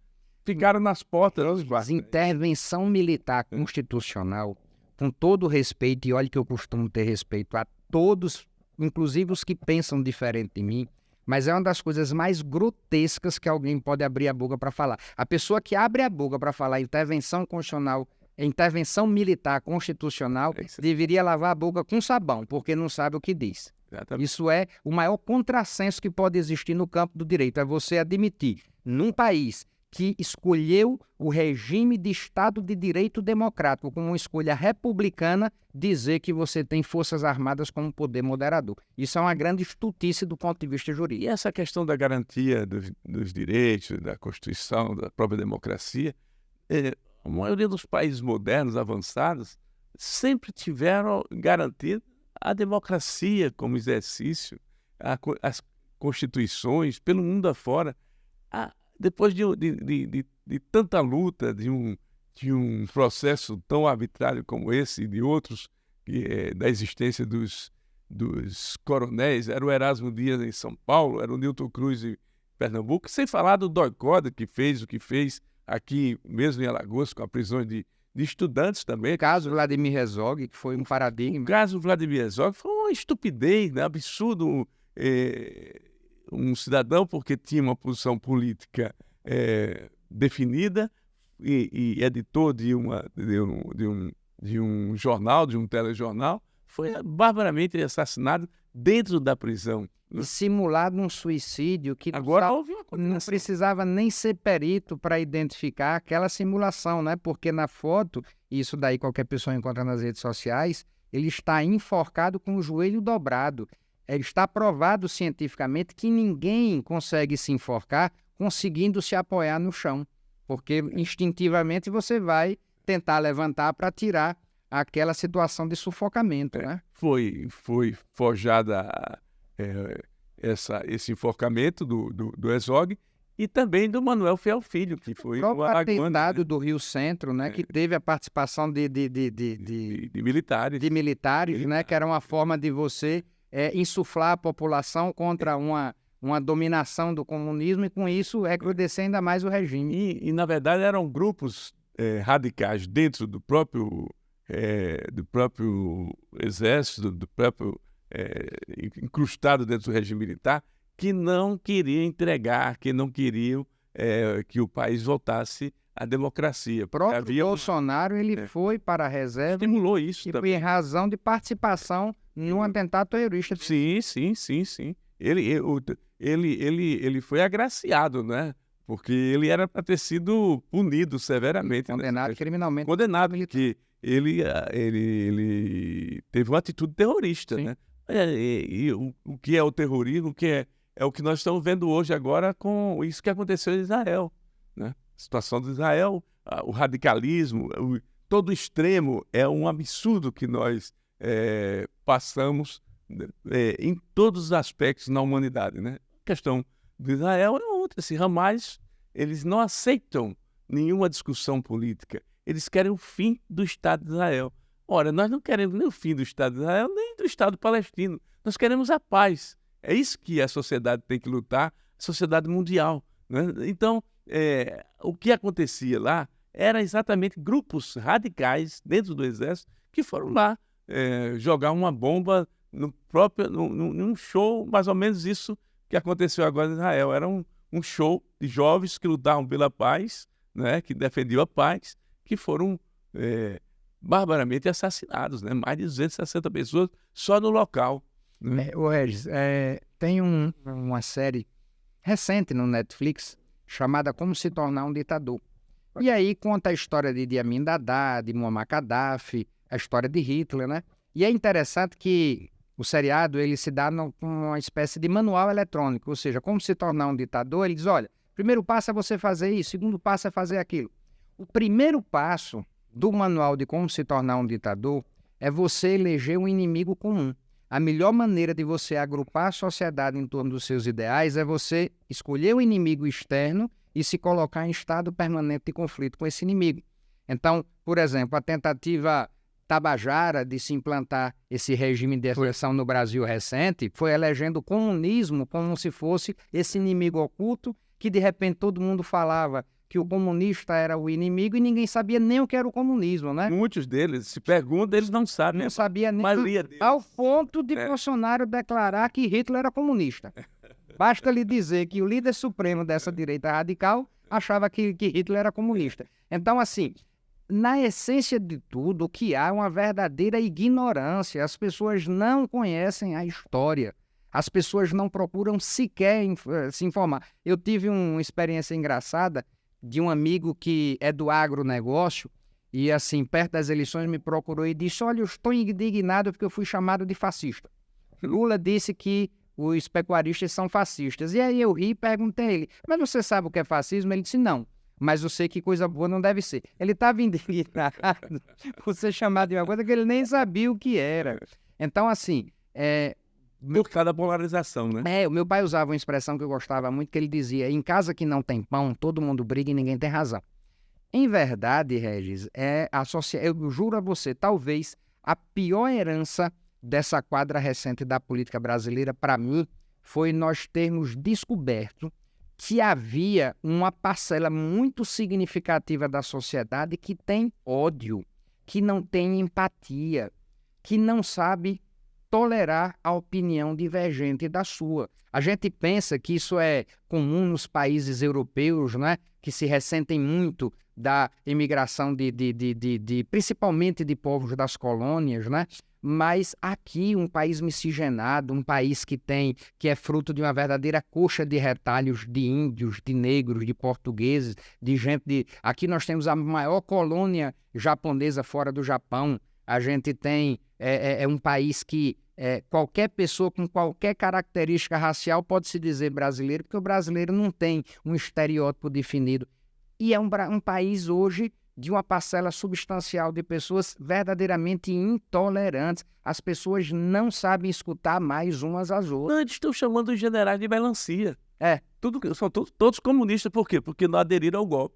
Ficaram nas portas dos guardas. Intervenção militar constitucional, com todo o respeito, e olha que eu costumo ter respeito a todos, inclusive os que pensam diferente de mim, mas é uma das coisas mais grotescas que alguém pode abrir a boca para falar. A pessoa que abre a boca para falar intervenção constitucional, intervenção militar constitucional, deveria lavar a boca com sabão, porque não sabe o que diz. Exatamente. Isso é o maior contrassenso que pode existir no campo do direito, é você admitir, num país que escolheu o regime de Estado de Direito Democrático como uma escolha republicana, dizer que você tem Forças Armadas como poder moderador. Isso é uma grande estultice do ponto de vista jurídico. E essa questão da garantia dos direitos, da Constituição, da própria democracia, a maioria dos países modernos, avançados, sempre tiveram garantido a democracia como exercício, as constituições, pelo mundo afora. Depois de tanta luta, de um processo tão arbitrário como esse e de outros, da existência dos coronéis, era o Erasmo Dias em São Paulo, era o Newton Cruz em Pernambuco, sem falar do Doi-Code, que fez o que fez aqui mesmo em Alagoas, com a prisão de estudantes também. O caso Vladimir Herzog, que foi um paradigma. O caso Vladimir Herzog foi uma estupidez, né? Absurdo. Um cidadão, porque tinha uma posição política definida e editor de um jornal, de um telejornal, foi barbaramente assassinado dentro da prisão. E simulado um suicídio que agora houve uma não precisava nem ser perito para identificar aquela simulação, né? Porque na foto, isso daí qualquer pessoa encontra nas redes sociais, ele está enforcado com o joelho dobrado. Está provado cientificamente que ninguém consegue se enforcar conseguindo se apoiar no chão, porque instintivamente você vai tentar levantar para tirar aquela situação de sufocamento, né? Foi forjada esse enforcamento do Herzog e também do Manuel Fiel Filho, que foi o atentado do Rio Centro, né, que teve a participação de militares, né, que era uma forma de você insuflar a população contra uma dominação do comunismo e, com isso, recrudescer ainda mais o regime. E na verdade, eram grupos radicais dentro do próprio exército, do próprio incrustado dentro do regime militar, que não queriam entregar, que não queriam que o país voltasse à democracia. O próprio Bolsonaro foi para a reserva, estimulou isso também. Em razão de participação num atentado terrorista. Sim. Ele foi agraciado, né? Porque ele era para ter sido punido severamente. Condenado criminalmente. Condenado, porque ele teve uma atitude terrorista, né? E o que é o terrorismo, é o que nós estamos vendo hoje agora com isso que aconteceu em Israel, né? A situação de Israel, o radicalismo, todo extremo é um absurdo que nós passamos em todos os aspectos na humanidade, né? A questão de Israel é outra. Esse Hamas, eles não aceitam nenhuma discussão política. Eles querem o fim do Estado de Israel. Ora, nós não queremos nem o fim do Estado de Israel, nem do Estado palestino. Nós queremos a paz. É isso que a sociedade tem que lutar, a sociedade mundial, né? Então, o que acontecia lá era exatamente grupos radicais dentro do exército que foram lá jogar uma bomba num show, mais ou menos isso que aconteceu agora em Israel. Era um show de jovens que lutavam pela paz, né, que defendiam a paz, que foram barbaramente assassinados, né? Mais de 260 pessoas só no local. O Regis, tem uma série recente no Netflix chamada Como Se Tornar um Ditador. E aí conta a história de Idi Amin Dada, de Muammar Gaddafi, a história de Hitler, né? E é interessante que o seriado ele se dá numa espécie de manual eletrônico, ou seja, como se tornar um ditador. Ele diz, olha, primeiro passo é você fazer isso, segundo passo é fazer aquilo. O primeiro passo do manual de como se tornar um ditador é você eleger um inimigo comum. a melhor maneira de você agrupar a sociedade em torno dos seus ideais é você escolher o inimigo externo e se colocar em estado permanente de conflito com esse inimigo. Então, por exemplo, a tentativa Tabajara de se implantar esse regime de exceção no Brasil recente foi elegendo o comunismo como se fosse esse inimigo oculto que de repente todo mundo falava que o comunista era o inimigo e ninguém sabia nem o que era o comunismo, né? Muitos deles se perguntam, eles não sabem. Não sabia nem, maioria deles. Ao ponto de Bolsonaro declarar que Hitler era comunista. Basta lhe dizer que o líder supremo dessa direita radical achava que Hitler era comunista. Então, assim, na essência de tudo, o que há é uma verdadeira ignorância. As pessoas não conhecem a história. As pessoas não procuram sequer se informar. Eu tive uma experiência engraçada de um amigo que é do agronegócio e, assim, perto das eleições me procurou e disse: olha, eu estou indignado porque eu fui chamado de fascista. Lula disse que os pecuaristas são fascistas. E aí eu ri e perguntei a ele: mas você sabe o que é fascismo? Ele disse: não, mas eu sei que coisa boa não deve ser. Ele estava indignado por ser chamado de uma coisa que ele nem sabia o que era. Então, assim... Por causa da polarização, né? O meu pai usava uma expressão que eu gostava muito, que ele dizia: em casa que não tem pão, todo mundo briga e ninguém tem razão. Em verdade, Regis, eu juro a você, talvez a pior herança dessa quadra recente da política brasileira, para mim, foi nós termos descoberto que havia uma parcela muito significativa da sociedade que tem ódio, que não tem empatia, que não sabe tolerar a opinião divergente da sua. A gente pensa que isso é comum nos países europeus, né, que se ressentem muito da imigração principalmente de povos das colônias, né? Mas aqui, um país miscigenado, um país que é fruto de uma verdadeira coxa de retalhos de índios, de negros, de portugueses, de gente de... Aqui nós temos a maior colônia japonesa fora do Japão. A gente tem um país que qualquer pessoa com qualquer característica racial pode se dizer brasileiro, porque o brasileiro não tem um estereótipo definido. E é um país hoje de uma parcela substancial de pessoas verdadeiramente intolerantes. As pessoas não sabem escutar mais umas às outras. Não, eles estão chamando os generais de melancia. São todos comunistas. Por quê? Porque não aderiram ao golpe.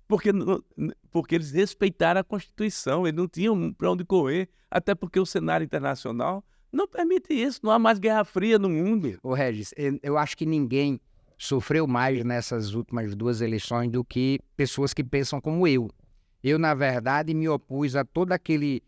Porque eles respeitaram a Constituição, eles não tinham para onde correr, até porque o cenário internacional não permite isso, não há mais Guerra Fria no mundo. Ô Regis, eu acho que ninguém sofreu mais nessas últimas 2 eleições do que pessoas que pensam como eu. Eu, na verdade, me opus a todo aquele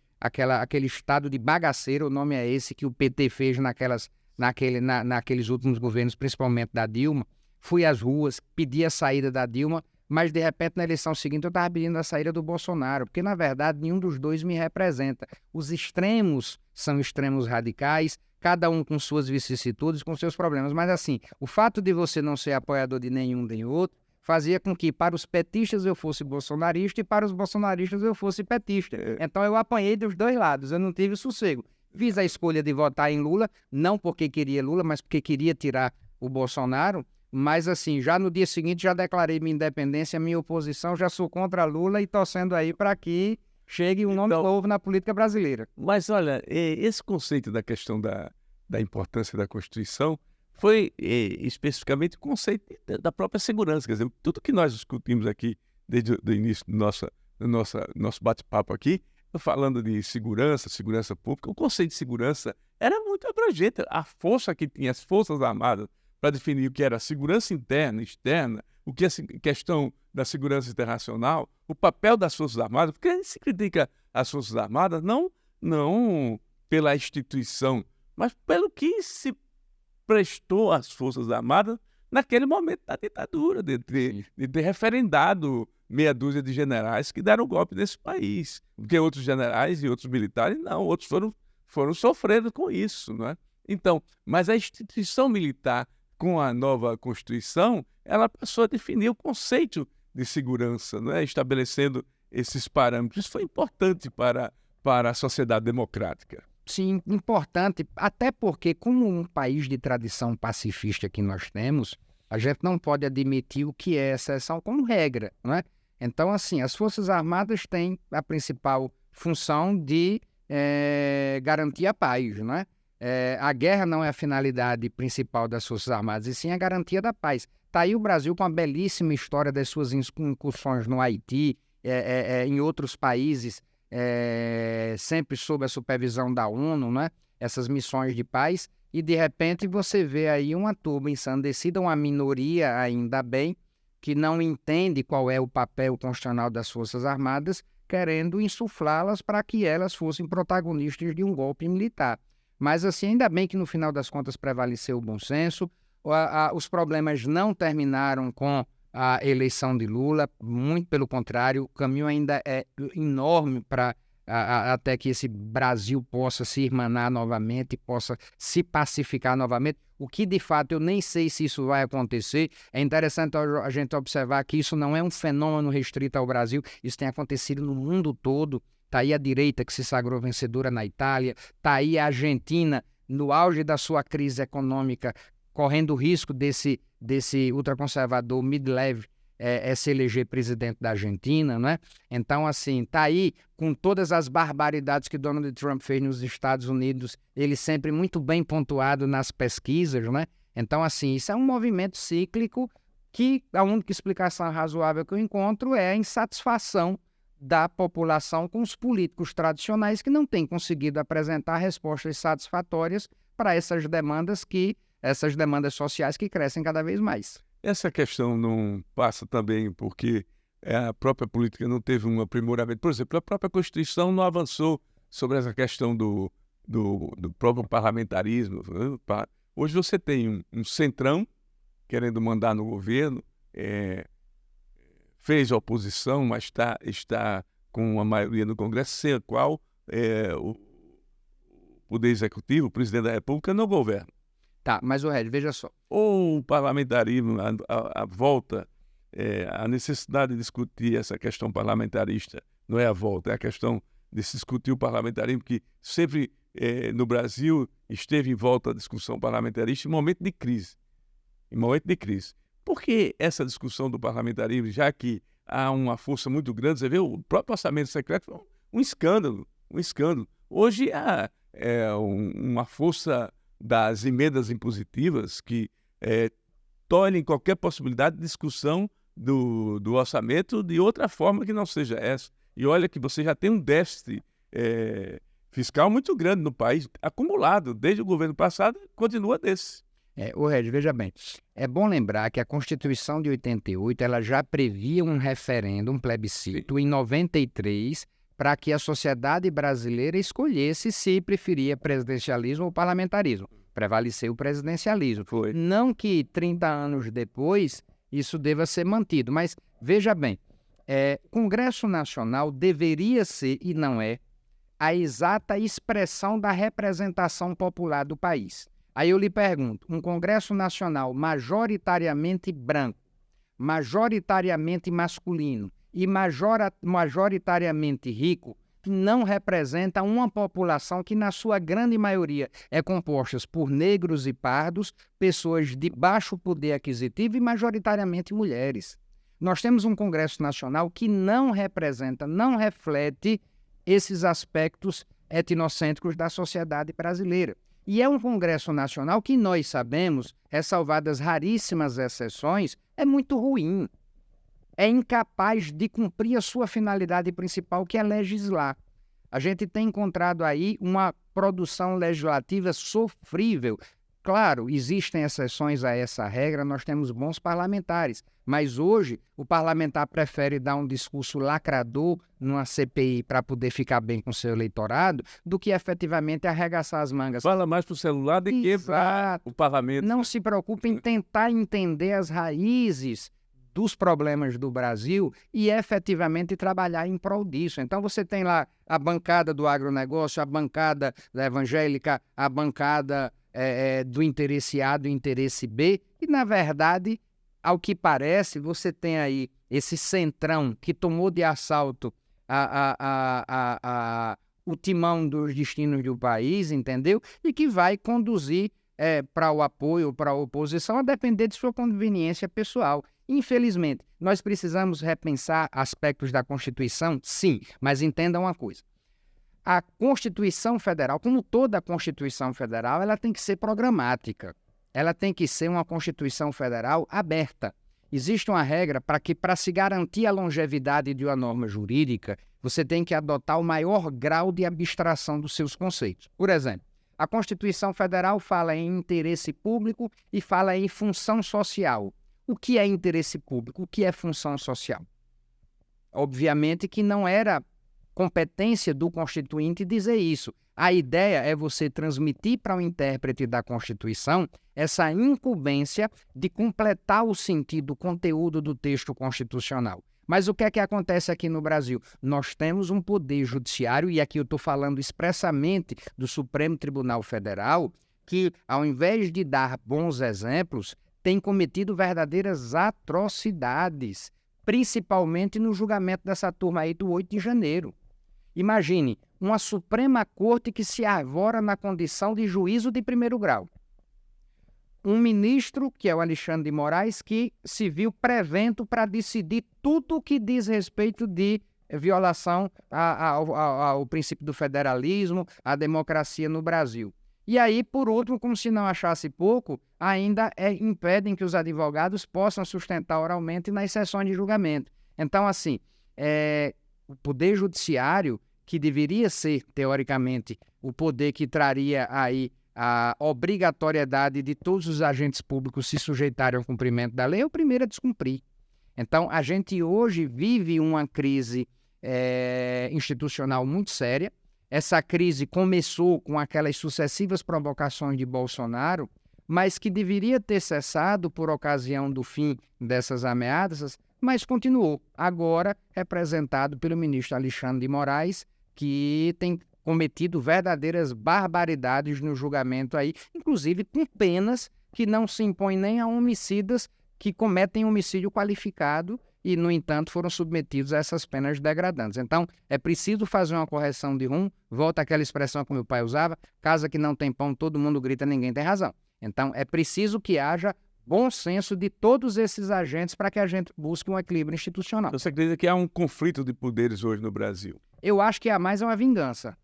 estado de bagaceiro, o nome é esse, que o PT fez naqueles últimos governos, principalmente da Dilma. Fui às ruas, pedi a saída da Dilma, mas, de repente, na eleição seguinte, eu estava pedindo a saída do Bolsonaro, porque, na verdade, nenhum dos dois me representa. Os extremos são extremos radicais, cada um com suas vicissitudes, com seus problemas. Mas, assim, o fato de você não ser apoiador de nenhum nem outro fazia com que, para os petistas, eu fosse bolsonarista e para os bolsonaristas eu fosse petista. Então, eu apanhei dos dois lados, eu não tive sossego. Fiz a escolha de votar em Lula, não porque queria Lula, mas porque queria tirar o Bolsonaro. Mas, assim, já no dia seguinte já declarei minha independência, minha oposição, já sou contra Lula e torcendo aí para que chegue um nome novo na política brasileira. Mas, olha, esse conceito da questão da importância da Constituição foi especificamente o conceito da própria segurança. Quer dizer, tudo que nós discutimos aqui desde o início do nosso bate-papo aqui, falando de segurança pública, o conceito de segurança era muito abrangente. A força que tinha as Forças Armadas para definir o que era segurança interna, externa, o que é questão da segurança internacional, o papel das Forças Armadas, porque a gente se critica as Forças Armadas não pela instituição, mas pelo que se prestou às Forças Armadas naquele momento da ditadura, de ter referendado meia dúzia de generais que deram golpe nesse país. Porque outros generais e outros militares não, outros foram sofrendo com isso, não é? Então, mas a instituição militar, com a nova Constituição, ela passou a definir o conceito de segurança, não é? Estabelecendo esses parâmetros. Isso foi importante para a sociedade democrática. Sim, importante, até porque, como um país de tradição pacifista que nós temos, a gente não pode admitir o que é exceção como regra, não é? Então, assim, as Forças Armadas têm a principal função de garantir a paz, não é? A guerra não é a finalidade principal das Forças Armadas, e sim a garantia da paz. Está aí o Brasil com a belíssima história das suas incursões no Haiti, em outros países, sempre sob a supervisão da ONU, né? Essas missões de paz, e de repente você vê aí uma turma ensandecida, uma minoria, ainda bem, que não entende qual é o papel constitucional das Forças Armadas, querendo insuflá-las para que elas fossem protagonistas de um golpe militar. Mas assim, ainda bem que no final das contas prevaleceu o bom senso, os problemas não terminaram com a eleição de Lula, muito pelo contrário, o caminho ainda é enorme para até que esse Brasil possa se irmanar novamente, possa se pacificar novamente, o que de fato eu nem sei se isso vai acontecer. É interessante a gente observar que isso não é um fenômeno restrito ao Brasil, isso tem acontecido no mundo todo. Está aí a direita que se sagrou vencedora na Itália, está aí a Argentina no auge da sua crise econômica, correndo o risco desse ultraconservador Midlev se eleger presidente da Argentina, né? Então, assim, está aí com todas as barbaridades que Donald Trump fez nos Estados Unidos, ele sempre muito bem pontuado nas pesquisas, né? Então, assim, isso é um movimento cíclico que a única explicação razoável que eu encontro é a insatisfação da população com os políticos tradicionais que não têm conseguido apresentar respostas satisfatórias para essas demandas sociais que crescem cada vez mais. Essa questão não passa também porque a própria política não teve um aprimoramento. Por exemplo, a própria Constituição não avançou sobre essa questão do próprio parlamentarismo. Hoje você tem um centrão querendo mandar no governo, fez oposição, mas está com uma maioria no Congresso, sem a qual o Poder Executivo, o Presidente da República, não governa. Tá, mas o Red, veja só. Ou o parlamentarismo, a volta, a necessidade de discutir essa questão parlamentarista, não é a volta, é a questão de se discutir o parlamentarismo, que sempre no Brasil esteve em volta da discussão parlamentarista em momento de crise. Por que essa discussão do parlamentarismo, já que há uma força muito grande? Você vê, o próprio orçamento secreto foi um escândalo. Hoje há uma força das emendas impositivas que tolhem qualquer possibilidade de discussão do orçamento de outra forma que não seja essa. E olha que você já tem um déficit fiscal muito grande no país, acumulado desde o governo passado, continua desse. Red, veja bem, é bom lembrar que a Constituição de 88 ela já previa um referendo, um plebiscito, Sim. Em 93, para que a sociedade brasileira escolhesse se preferia presidencialismo ou parlamentarismo. Prevaleceu o presidencialismo. Foi. Não que 30 anos depois isso deva ser mantido, mas veja bem, Congresso Nacional deveria ser, e não é, a exata expressão da representação popular do país. Aí eu lhe pergunto, um Congresso Nacional majoritariamente branco, majoritariamente masculino e majoritariamente rico, não representa uma população que, na sua grande maioria, é composta por negros e pardos, pessoas de baixo poder aquisitivo e majoritariamente mulheres. Nós temos um Congresso Nacional que não representa, não reflete esses aspectos etnocêntricos da sociedade brasileira. E é um Congresso Nacional que nós sabemos, ressalvadas raríssimas exceções, é muito ruim. É incapaz de cumprir a sua finalidade principal, que é legislar. A gente tem encontrado aí uma produção legislativa sofrível. Claro, existem exceções a essa regra, nós temos bons parlamentares, mas hoje o parlamentar prefere dar um discurso lacrador numa CPI para poder ficar bem com seu eleitorado do que efetivamente arregaçar as mangas. Fala mais para o celular do que para o parlamento. Não se preocupe em tentar entender as raízes dos problemas do Brasil e efetivamente trabalhar em prol disso. Então você tem lá a bancada do agronegócio, a bancada da evangélica, a bancada do interesse A, do interesse B, e na verdade, ao que parece, você tem aí esse centrão que tomou de assalto o timão dos destinos do país, entendeu? E que vai conduzir para o apoio, para a oposição, a depender de sua conveniência pessoal. Infelizmente, nós precisamos repensar aspectos da Constituição? Sim, mas entenda uma coisa. a Constituição Federal, como toda a Constituição Federal, ela tem que ser programática. Ela tem que ser uma Constituição Federal aberta. Existe uma regra para se garantir a longevidade de uma norma jurídica, você tem que adotar o maior grau de abstração dos seus conceitos. Por exemplo, a Constituição Federal fala em interesse público e fala em função social. O que é interesse público? O que é função social? Obviamente que não era competência do Constituinte dizer isso. A ideia é você transmitir para o intérprete da Constituição essa incumbência de completar o sentido, o conteúdo do texto constitucional. Mas o que é que acontece aqui no Brasil? Nós temos um poder judiciário, e aqui eu estou falando expressamente do Supremo Tribunal Federal, que, ao invés de dar bons exemplos, tem cometido verdadeiras atrocidades, principalmente no julgamento dessa turma aí do 8 de janeiro. Imagine, uma Suprema Corte que se arvora na condição de juízo de primeiro grau. Um ministro, que é o Alexandre de Moraes, que se viu prevento para decidir tudo o que diz respeito de violação ao princípio do federalismo, à democracia no Brasil. E aí, por último, como se não achasse pouco, ainda impedem que os advogados possam sustentar oralmente nas sessões de julgamento. Então, assim, o Poder Judiciário, que deveria ser, teoricamente, o poder que traria aí a obrigatoriedade de todos os agentes públicos se sujeitarem ao cumprimento da lei, é o primeiro a descumprir. Então, a gente hoje vive uma crise institucional muito séria. Essa crise começou com aquelas sucessivas provocações de Bolsonaro, mas que deveria ter cessado por ocasião do fim dessas ameaças, mas continuou, agora representado pelo ministro Alexandre de Moraes, que tem cometido verdadeiras barbaridades no julgamento aí, inclusive com penas que não se impõem nem a homicidas que cometem homicídio qualificado e, no entanto, foram submetidos a essas penas degradantes. Então, é preciso fazer uma correção de rumo, volta àquela expressão que meu pai usava, casa que não tem pão, todo mundo grita, ninguém tem razão. Então, é preciso que haja bom senso de todos esses agentes para que a gente busque um equilíbrio institucional. Você acredita que há um conflito de poderes hoje no Brasil? Eu acho que a mais é uma vingança.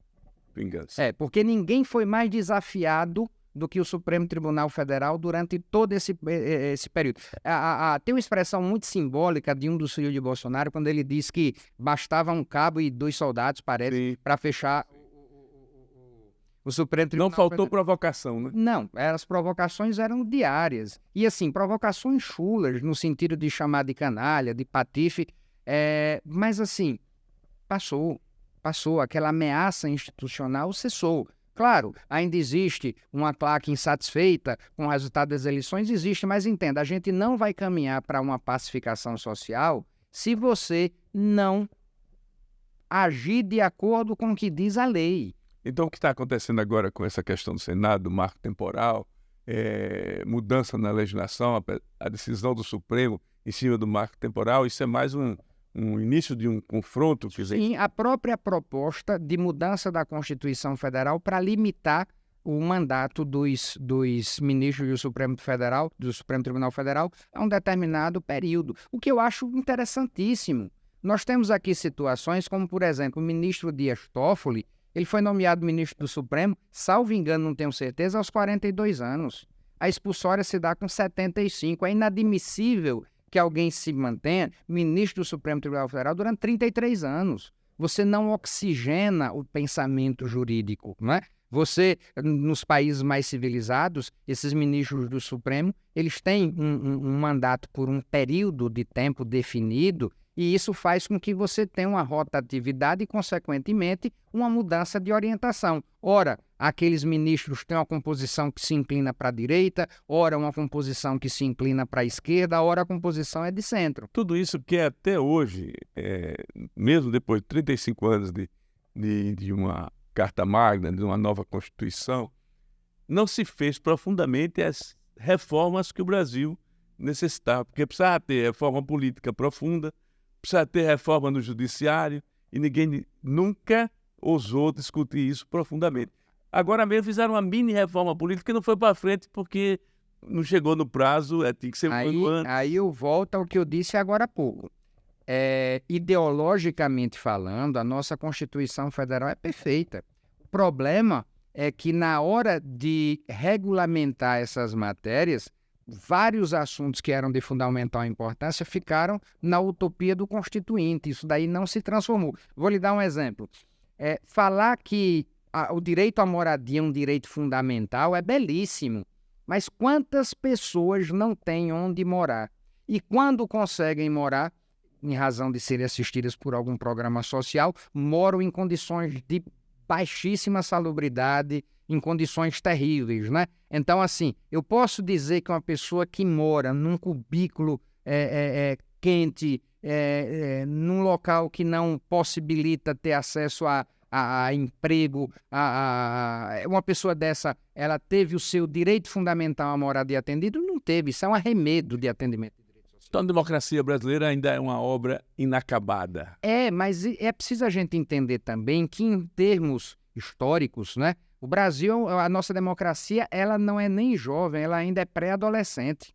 Vingança. Porque ninguém foi mais desafiado do que o Supremo Tribunal Federal durante todo esse período. Tem uma expressão muito simbólica de um dos filhos de Bolsonaro, quando ele diz que bastava um cabo e 2 soldados, parece, para fechar o Supremo Tribunal Não faltou Federal. Provocação, né? Não, as provocações eram diárias. E assim, provocações chulas, no sentido de chamar de canalha, de patife, mas assim, passou, aquela ameaça institucional cessou. Claro, ainda existe uma claque insatisfeita com o resultado das eleições, existe, mas entenda, a gente não vai caminhar para uma pacificação social se você não agir de acordo com o que diz a lei. Então, o que está acontecendo agora com essa questão do Senado, do marco temporal, mudança na legislação, a decisão do Supremo em cima do marco temporal, isso é mais um início de um confronto? Sim, a própria proposta de mudança da Constituição Federal para limitar o mandato dos ministros do Supremo Tribunal Federal a um determinado período, o que eu acho interessantíssimo. Nós temos aqui situações como, por exemplo, o ministro Dias Toffoli, ele foi nomeado ministro do Supremo, salvo engano, não tenho certeza, aos 42 anos. A expulsória se dá com 75. É inadmissível que alguém se mantenha ministro do Supremo Tribunal Federal durante 33 anos. Você não oxigena o pensamento jurídico, não é? Você, nos países mais civilizados, esses ministros do Supremo, eles têm um mandato por um período de tempo definido, e isso faz com que você tenha uma rotatividade e, consequentemente, uma mudança de orientação. Ora, aqueles ministros têm uma composição que se inclina para a direita, ora uma composição que se inclina para a esquerda, ora a composição é de centro. Tudo isso que até hoje, mesmo depois de 35 anos de uma Carta Magna, de uma nova Constituição, não se fez profundamente as reformas que o Brasil necessitava, porque precisava ter reforma política profunda, precisa ter reforma no judiciário, e ninguém nunca ousou discutir isso profundamente. Agora mesmo fizeram uma mini reforma política que não foi para frente porque não chegou no prazo, tinha que ser um ano. Aí eu volto ao que eu disse agora há pouco. ideologicamente falando, a nossa Constituição Federal é perfeita. O problema é que na hora de regulamentar essas matérias, vários assuntos que eram de fundamental importância ficaram na utopia do Constituinte. Isso daí não se transformou. Vou lhe dar um exemplo. Falar que o direito à moradia é um direito fundamental é belíssimo, mas quantas pessoas não têm onde morar? E quando conseguem morar, em razão de serem assistidas por algum programa social, moram em condições de baixíssima salubridade, em condições terríveis, né? Então, assim, eu posso dizer que uma pessoa que mora num cubículo quente, num local que não possibilita ter acesso a emprego, uma pessoa dessa, ela teve o seu direito fundamental à moradia atendido? Não teve, isso é um arremedo de atendimento. Então, a democracia brasileira ainda é uma obra inacabada. Mas é preciso a gente entender também que, em termos históricos, né, o Brasil, a nossa democracia, ela não é nem jovem, ela ainda é pré-adolescente.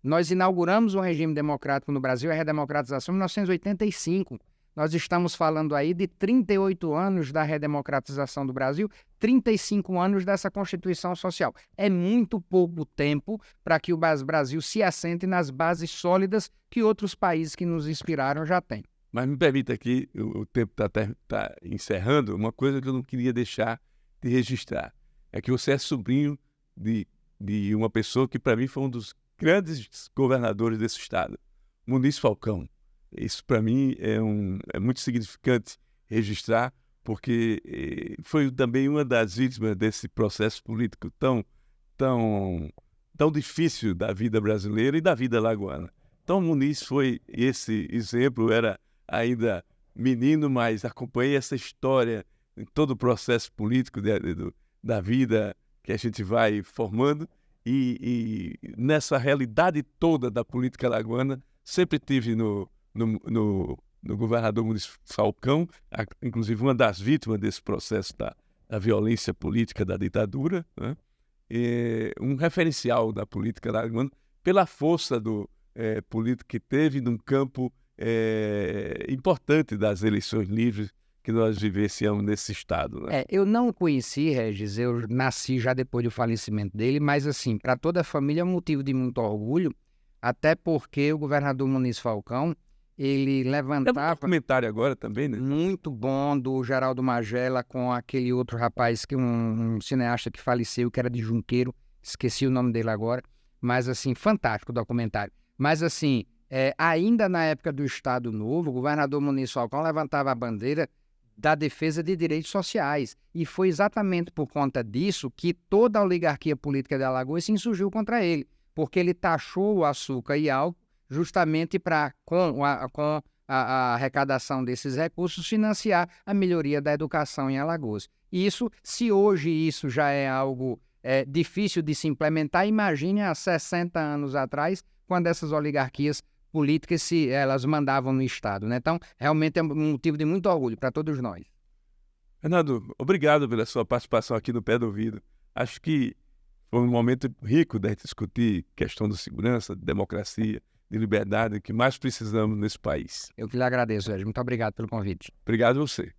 Nós inauguramos o regime democrático no Brasil, a redemocratização, em 1985. Nós estamos falando aí de 38 anos da redemocratização do Brasil, 35 anos dessa Constituição Social. É muito pouco tempo para que o Brasil se assente nas bases sólidas que outros países que nos inspiraram já têm. Mas me permita aqui, o tempo está encerrando, uma coisa que eu não queria deixar de registrar. É que você é sobrinho de uma pessoa que, para mim, foi um dos grandes governadores desse estado, Muniz Falcão. Isso, para mim, é muito significante registrar, porque foi também uma das vítimas desse processo político tão difícil da vida brasileira e da vida lagoana. Então, Muniz foi esse exemplo, era ainda menino, mas acompanhei essa história em todo o processo político da vida que a gente vai formando e nessa realidade toda da política lagoana, sempre tive no governador Muniz Falcão, inclusive uma das vítimas desse processo da violência política da ditadura, né? Um referencial da política lagoana pela força político que teve num campo importante das eleições livres que nós vivenciamos nesse estado, né? Eu não o conheci, Regis, eu nasci já depois do falecimento dele, mas assim, para toda a família é um motivo de muito orgulho, até porque o governador Muniz Falcão, ele levantava... Tem um documentário agora também, né? Muito bom, do Geraldo Magela com aquele outro rapaz, um cineasta que faleceu, que era de Junqueiro, esqueci o nome dele agora, mas assim, fantástico o documentário. Mas assim, ainda na época do Estado Novo, o governador Muniz Falcão levantava a bandeira da defesa de direitos sociais. E foi exatamente por conta disso que toda a oligarquia política de Alagoas se insurgiu contra ele, porque ele taxou o açúcar e álcool justamente para, com a arrecadação desses recursos, financiar a melhoria da educação em Alagoas. E isso, se hoje isso já é algo difícil de se implementar, imagine há 60 anos atrás, quando essas oligarquias políticas elas mandavam no Estado, né? Então, realmente é um motivo de muito orgulho para todos nós. Fernando, obrigado pela sua participação aqui no Pé do Ouvido. Acho que foi um momento rico de discutir questão de segurança, de democracia, de liberdade que mais precisamos nesse país. Eu que lhe agradeço, Sérgio. Muito obrigado pelo convite. Obrigado a você.